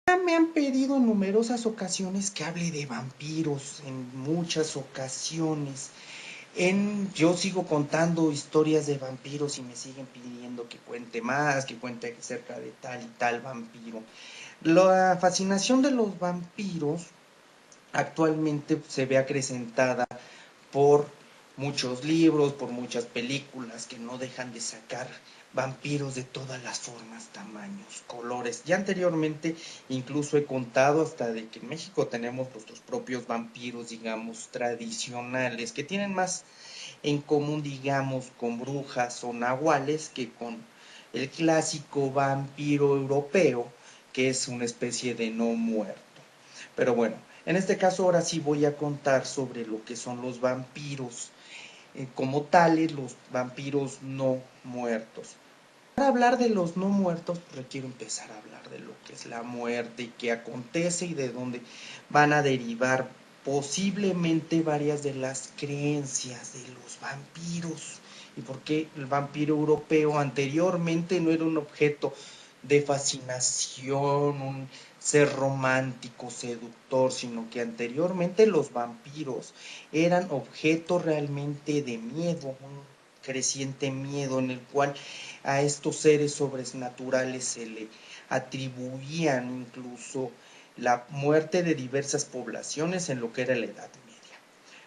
Me han pedido en numerosas ocasiones que hable de vampiros, en muchas ocasiones. Yo sigo contando historias de vampiros y me siguen pidiendo que cuente más, que cuente acerca de tal y tal vampiro. La fascinación de los vampiros actualmente se ve acrecentada por muchos libros, por muchas películas que no dejan de sacar vampiros de todas las formas, tamaños, colores. Ya anteriormente incluso he contado hasta de que en México tenemos nuestros propios vampiros, digamos, tradicionales, que tienen más en común, digamos, con brujas o nahuales que con el clásico vampiro europeo, que es una especie de no muerto. Pero bueno, en este caso ahora sí voy a contar sobre lo que son los vampiros, como tales los vampiros no muertos. Para hablar de los no muertos, requiero empezar a hablar de lo que es la muerte, qué acontece y de dónde van a derivar posiblemente varias de las creencias de los vampiros y por qué el vampiro europeo anteriormente no era un objeto de fascinación, un ser romántico, seductor, sino que anteriormente los vampiros eran objeto realmente de miedo, un creciente miedo en el cual a estos seres sobrenaturales se le atribuían incluso la muerte de diversas poblaciones en lo que era la Edad Media.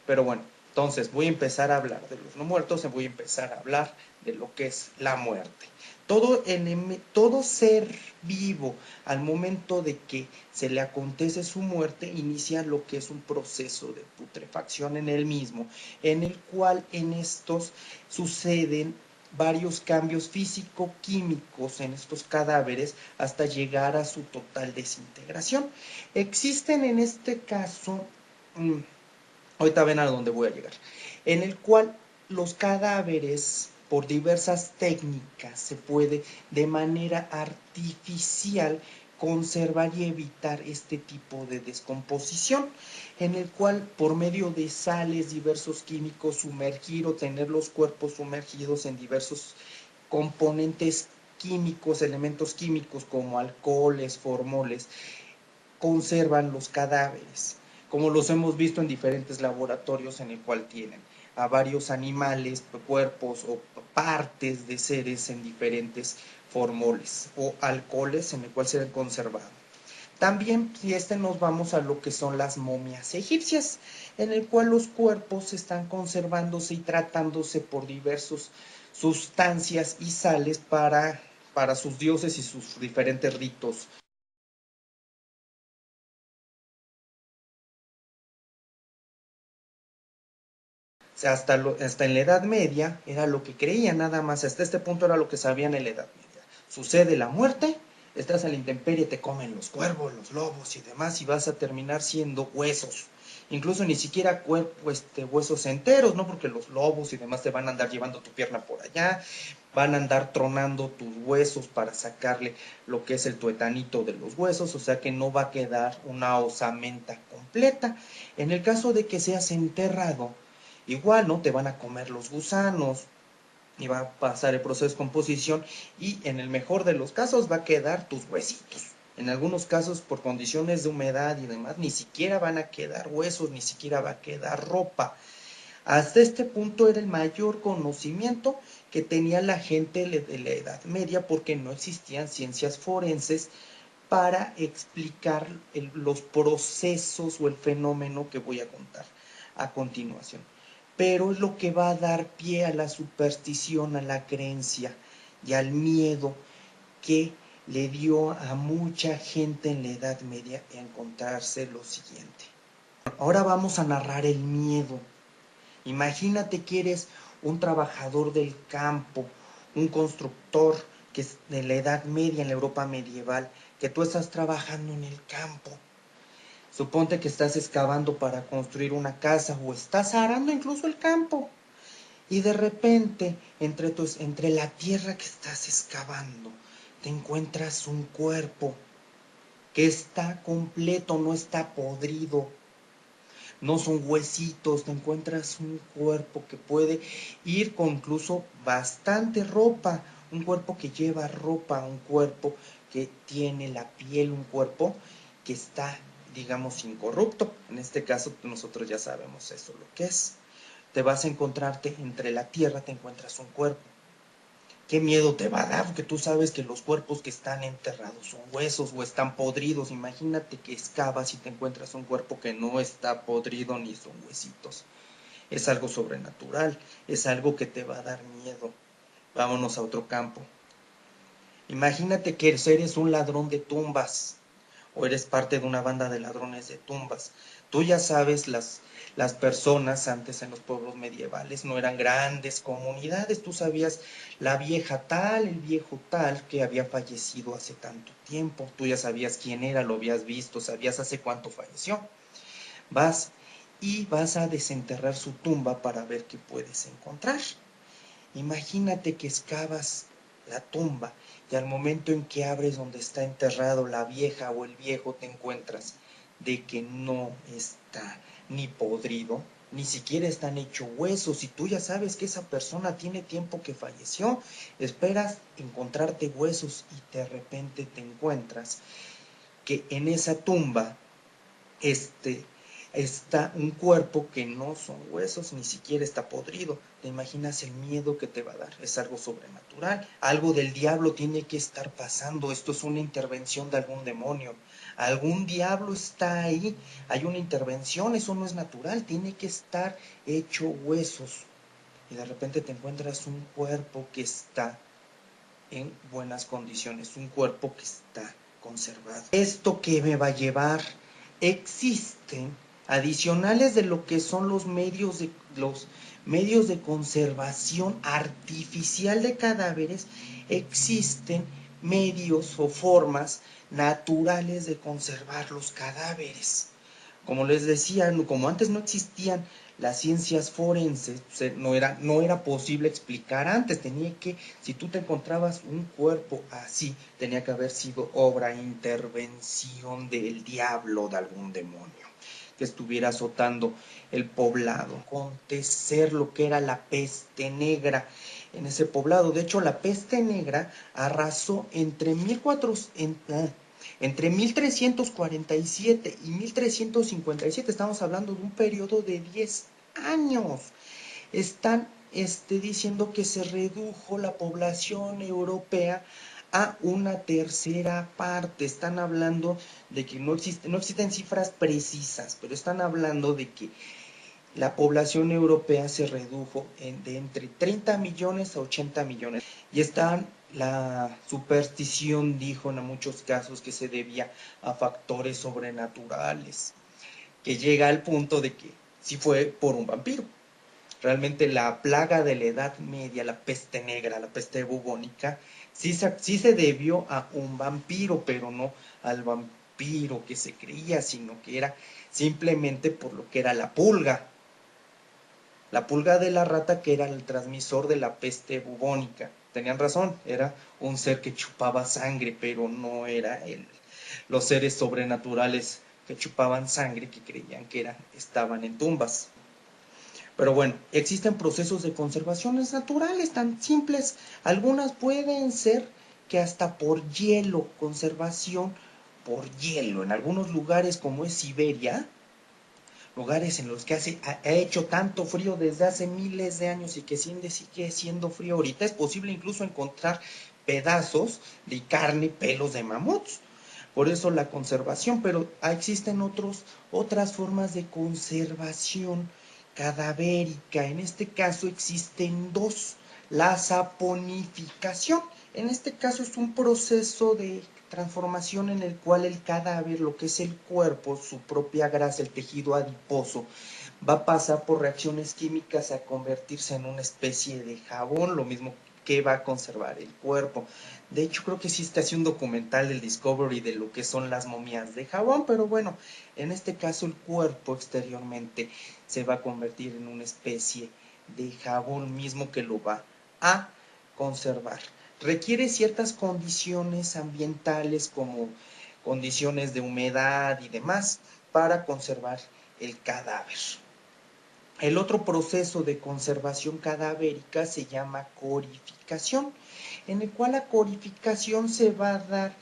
Pero bueno, entonces voy a empezar a hablar de los no muertos y voy a empezar a hablar de lo que es la muerte. Todo ser vivo, al momento de que se le acontece su muerte, inicia lo que es un proceso de putrefacción en él mismo, en el cual en estos suceden varios cambios físico-químicos en estos cadáveres hasta llegar a su total desintegración. Existen en este caso ahorita ven a dónde voy a llegar, en el cual los cadáveres, por diversas técnicas, se puede de manera artificial conservar y evitar este tipo de descomposición, en el cual por medio de sales, diversos químicos, sumergir o tener los cuerpos sumergidos en diversos componentes químicos, elementos químicos como alcoholes, formoles, conservan los cadáveres, como los hemos visto en diferentes laboratorios en el cual tienen a varios animales, cuerpos o partes de seres en diferentes formoles o alcoholes en el cual se han conservado. También, si nos vamos a lo que son las momias egipcias, en el cual los cuerpos están conservándose y tratándose por diversas sustancias y sales para sus dioses y sus diferentes ritos. O sea, hasta en la Edad Media era lo que creían nada más, hasta este punto era lo que sabían en la Edad Media. Sucede la muerte, estás a la intemperie, te comen los cuervos, los lobos y demás y vas a terminar siendo huesos. Incluso ni siquiera huesos enteros, ¿no? Porque los lobos y demás te van a andar llevando tu pierna por allá, van a andar tronando tus huesos para sacarle lo que es el tuetanito de los huesos, o sea que no va a quedar una osamenta completa. En el caso de que seas enterrado, igual, ¿no? Te van a comer los gusanos y va a pasar el proceso de composición y en el mejor de los casos va a quedar tus huesitos. En algunos casos, por condiciones de humedad y demás, ni siquiera van a quedar huesos, ni siquiera va a quedar ropa. Hasta este punto era el mayor conocimiento que tenía la gente de la Edad Media porque no existían ciencias forenses para explicar los procesos o el fenómeno que voy a contar a continuación. Pero es lo que va a dar pie a la superstición, a la creencia y al miedo que le dio a mucha gente en la Edad Media a encontrarse lo siguiente. Ahora vamos a narrar el miedo. Imagínate que eres un trabajador del campo, un constructor que es de la Edad Media, en la Europa medieval, que tú estás trabajando en el campo. Suponte que estás excavando para construir una casa o estás arando incluso el campo. Y de repente, entre la tierra que estás excavando, te encuentras un cuerpo que está completo, no está podrido, no son huesitos, te encuentras un cuerpo que puede ir con incluso bastante ropa, un cuerpo que lleva ropa, un cuerpo que tiene la piel, un cuerpo que está, digamos, incorrupto. En este caso nosotros ya sabemos eso lo que es. Te vas a encontrarte entre la tierra, te encuentras un cuerpo. ¿Qué miedo te va a dar? Porque tú sabes que los cuerpos que están enterrados son huesos o están podridos. Imagínate que excavas y te encuentras un cuerpo que no está podrido ni son huesitos. Es algo sobrenatural, es algo que te va a dar miedo. Vámonos a otro campo. Imagínate que eres un ladrón de tumbas o eres parte de una banda de ladrones de tumbas. Tú ya sabes, las personas antes en los pueblos medievales no eran grandes comunidades. Tú sabías la vieja tal, el viejo tal que había fallecido hace tanto tiempo. Tú ya sabías quién era, lo habías visto, sabías hace cuánto falleció. Vas y vas a desenterrar su tumba para ver qué puedes encontrar. Imagínate que excavas la tumba y al momento en que abres donde está enterrado la vieja o el viejo te encuentras de que no está ni podrido, ni siquiera están hechos huesos y tú ya sabes que esa persona tiene tiempo que falleció, esperas encontrarte huesos y de repente te encuentras que en esa tumba está un cuerpo que no son huesos, ni siquiera está podrido. ¿Te imaginas el miedo que te va a dar? Es algo sobrenatural, algo del diablo tiene que estar pasando. Esto es una intervención de algún demonio, algún diablo está ahí, hay una intervención, eso no es natural, tiene que estar hecho huesos. Y de repente te encuentras un cuerpo que está en buenas condiciones, un cuerpo que está conservado. ¿Esto qué me va a llevar? Existen, adicionales de lo que son los medios de conservación artificial de cadáveres, existen medios o formas naturales de conservar los cadáveres. Como les decía, como antes no existían las ciencias forenses, no era posible explicar antes, si tú te encontrabas un cuerpo así, tenía que haber sido obra, intervención del diablo, de algún demonio, que estuviera azotando el poblado. Acontecer lo que era la peste negra en ese poblado. De hecho, la peste negra arrasó entre 1347 y 1357, estamos hablando de un periodo de 10 años. Están diciendo que se redujo la población europea a una tercera parte. Están hablando de que no existen cifras precisas, pero están hablando de que la población europea se redujo de entre 30 millones a 80 millones. Y la superstición dijo en muchos casos que se debía a factores sobrenaturales, que llega al punto de que sí fue por un vampiro. Realmente la plaga de la Edad Media, la peste negra, la peste bubónica, sí se debió a un vampiro, pero no al vampiro que se creía, sino que era simplemente por lo que era la pulga. La pulga de la rata, que era el transmisor de la peste bubónica. Tenían razón, era un ser que chupaba sangre, pero no era los seres sobrenaturales que chupaban sangre, que creían que estaban en tumbas. Pero bueno, existen procesos de conservaciones naturales tan simples. Algunas pueden ser que hasta por hielo, conservación por hielo. En algunos lugares como es Siberia, lugares en los que ha hecho tanto frío desde hace miles de años y que sigue siendo frío ahorita, es posible incluso encontrar pedazos de carne, pelos de mamuts. Por eso la conservación, pero existen otras formas de conservación cadavérica. En este caso existen dos. La saponificación. En este caso es un proceso de transformación en el cual el cadáver, lo que es el cuerpo, su propia grasa, el tejido adiposo, va a pasar por reacciones químicas a convertirse en una especie de jabón, lo mismo que va a conservar el cuerpo. De hecho, creo que sí está haciendo un documental del Discovery de lo que son las momias de jabón, pero bueno, en este caso el cuerpo exteriormente se va a convertir en una especie de jabón mismo que lo va a conservar. Requiere ciertas condiciones ambientales como condiciones de humedad y demás para conservar el cadáver. El otro proceso de conservación cadavérica se llama corificación, en el cual la corificación se va a dar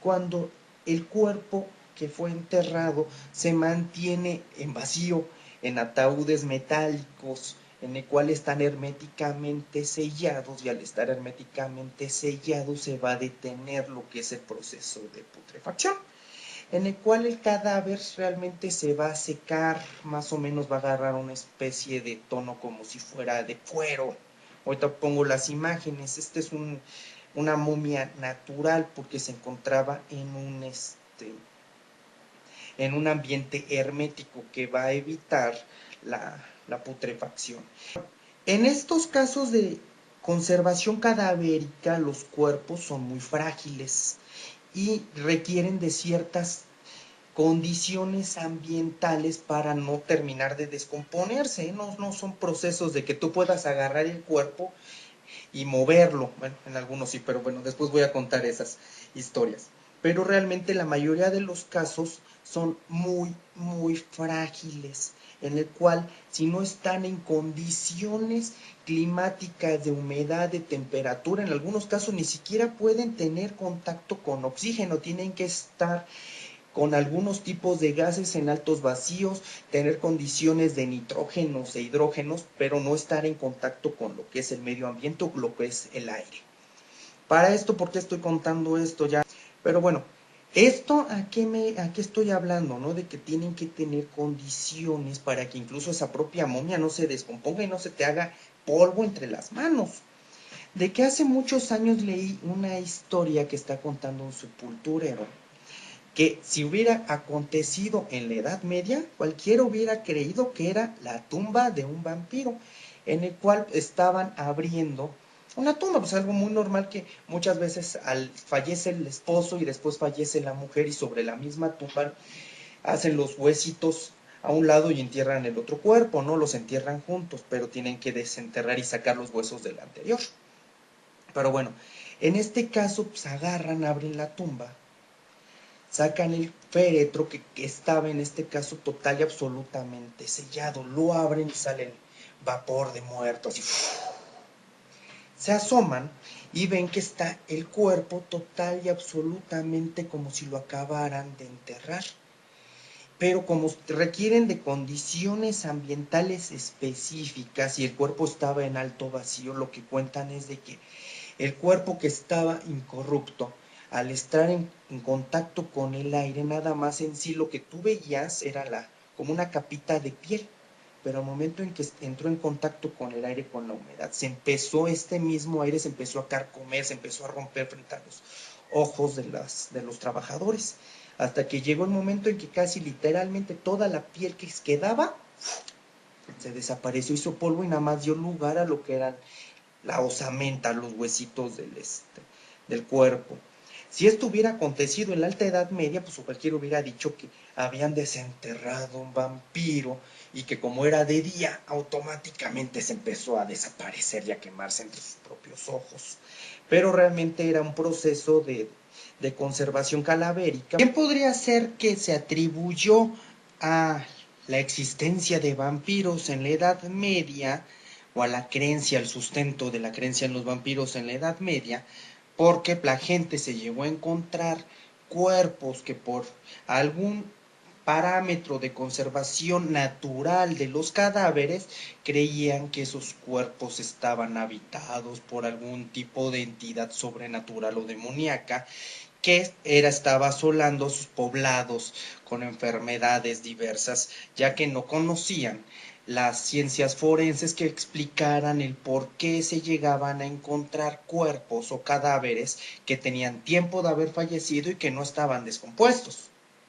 cuando el cuerpo que fue enterrado se mantiene en vacío, en ataúdes metálicos, en el cual están herméticamente sellados, y al estar herméticamente sellados se va a detener lo que es el proceso de putrefacción, en el cual el cadáver realmente se va a secar, más o menos va a agarrar una especie de tono como si fuera de cuero. Ahorita pongo las imágenes. Este es una momia natural porque se encontraba en un ambiente hermético que va a evitar la putrefacción. En estos casos de conservación cadavérica, los cuerpos son muy frágiles y requieren de ciertas condiciones ambientales para no terminar de descomponerse, ¿eh? No son procesos de que tú puedas agarrar el cuerpo y moverlo. Bueno, en algunos sí, pero bueno, después voy a contar esas historias. Pero realmente la mayoría de los casos son muy, muy frágiles, en el cual si no están en condiciones climáticas de humedad, de temperatura, en algunos casos ni siquiera pueden tener contacto con oxígeno, tienen que estar con algunos tipos de gases en altos vacíos, tener condiciones de nitrógenos e hidrógenos, pero no estar en contacto con lo que es el medio ambiente o lo que es el aire. Para esto, ¿por qué estoy contando esto ya? Pero bueno, esto a qué estoy hablando, ¿no? De que tienen que tener condiciones para que incluso esa propia momia no se descomponga y no se te haga polvo entre las manos. De que hace muchos años leí una historia que está contando un sepulturero, que si hubiera acontecido en la Edad Media, cualquiera hubiera creído que era la tumba de un vampiro, en el cual estaban abriendo una tumba, pues algo muy normal que muchas veces fallece el esposo y después fallece la mujer y sobre la misma tumba hacen los huesitos a un lado y entierran el otro cuerpo, ¿no? Los entierran juntos, pero tienen que desenterrar y sacar los huesos del anterior. Pero bueno, en este caso, pues agarran, abren la tumba, sacan el féretro que estaba en este caso total y absolutamente sellado, lo abren y sale el vapor de muertos, así, se asoman y ven que está el cuerpo total y absolutamente como si lo acabaran de enterrar. Pero como requieren de condiciones ambientales específicas y el cuerpo estaba en alto vacío, lo que cuentan es de que el cuerpo que estaba incorrupto, al estar en contacto con el aire, nada más en sí lo que tú veías era como una capita de piel, pero al momento en que entró en contacto con el aire, con la humedad, este mismo aire se empezó a carcomer, se empezó a romper frente a los ojos de los trabajadores, hasta que llegó el momento en que casi literalmente toda la piel que quedaba se desapareció, hizo polvo y nada más dio lugar a lo que eran la osamenta, los huesitos del cuerpo. Si esto hubiera acontecido en la Alta Edad Media, pues cualquiera hubiera dicho que habían desenterrado un vampiro y que como era de día, automáticamente se empezó a desaparecer y a quemarse entre sus propios ojos. Pero realmente era un proceso de conservación cadavérica. ¿Quién podría ser que se atribuyó a la existencia de vampiros en la Edad Media, o a la creencia, al sustento de la creencia en los vampiros en la Edad Media? Porque la gente se llegó a encontrar cuerpos que por algún parámetro de conservación natural de los cadáveres creían que esos cuerpos estaban habitados por algún tipo de entidad sobrenatural o demoníaca que estaba asolando sus poblados con enfermedades diversas, ya que no conocían las ciencias forenses que explicaran el por qué se llegaban a encontrar cuerpos o cadáveres que tenían tiempo de haber fallecido y que no estaban descompuestos.